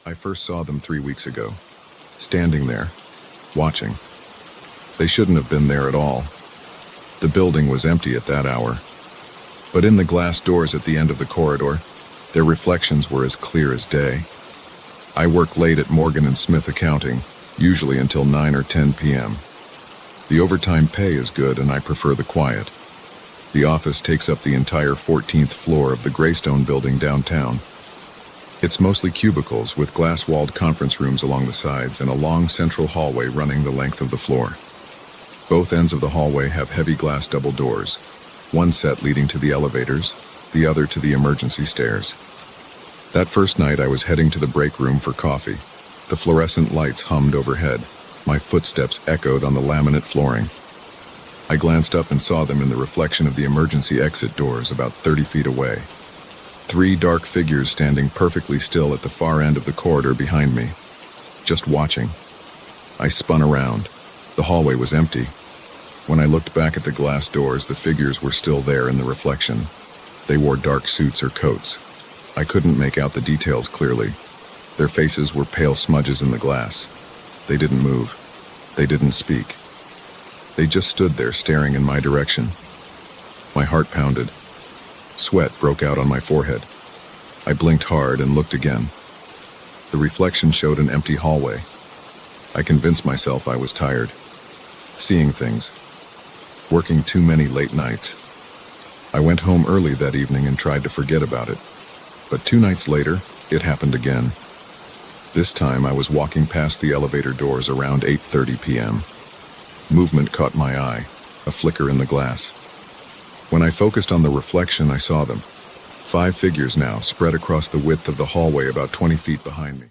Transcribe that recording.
I first saw them 3 weeks ago, standing there, watching. They shouldn't have been there at all. The building was empty at that hour. But in the glass doors at the end of the corridor, their reflections were as clear as day. I work late at Morgan & Smith Accounting, usually until 9 or 10 p.m. The overtime pay is good and I prefer the quiet. The office takes up the entire 14th floor of the Greystone building downtown. It's mostly cubicles with glass-walled conference rooms along the sides and a long central hallway running the length of the floor. Both ends of the hallway have heavy glass double doors, one set leading to the elevators, the other to the emergency stairs. That first night I was heading to the break room for coffee. The fluorescent lights hummed overhead. My footsteps echoed on the laminate flooring. I glanced up and saw them in the reflection of the emergency exit doors about 30 feet away. 3 dark figures standing perfectly still at the far end of the corridor behind me, just watching. I spun around. The hallway was empty. When I looked back at the glass doors, the figures were still there in the reflection. They wore dark suits or coats. I couldn't make out the details clearly. Their faces were pale smudges in the glass. They didn't move. They didn't speak. They just stood there staring in my direction. My heart pounded. Sweat broke out on my forehead. I blinked hard and looked again. The reflection showed an empty hallway. I convinced myself I was tired. Seeing things. Working too many late nights. I went home early that evening and tried to forget about it. But 2 nights later, it happened again. This time I was walking past the elevator doors around 8:30 p.m. Movement caught my eye, a flicker in the glass. When I focused on the reflection, I saw them. 5 figures now, spread across the width of the hallway about 20 feet behind me.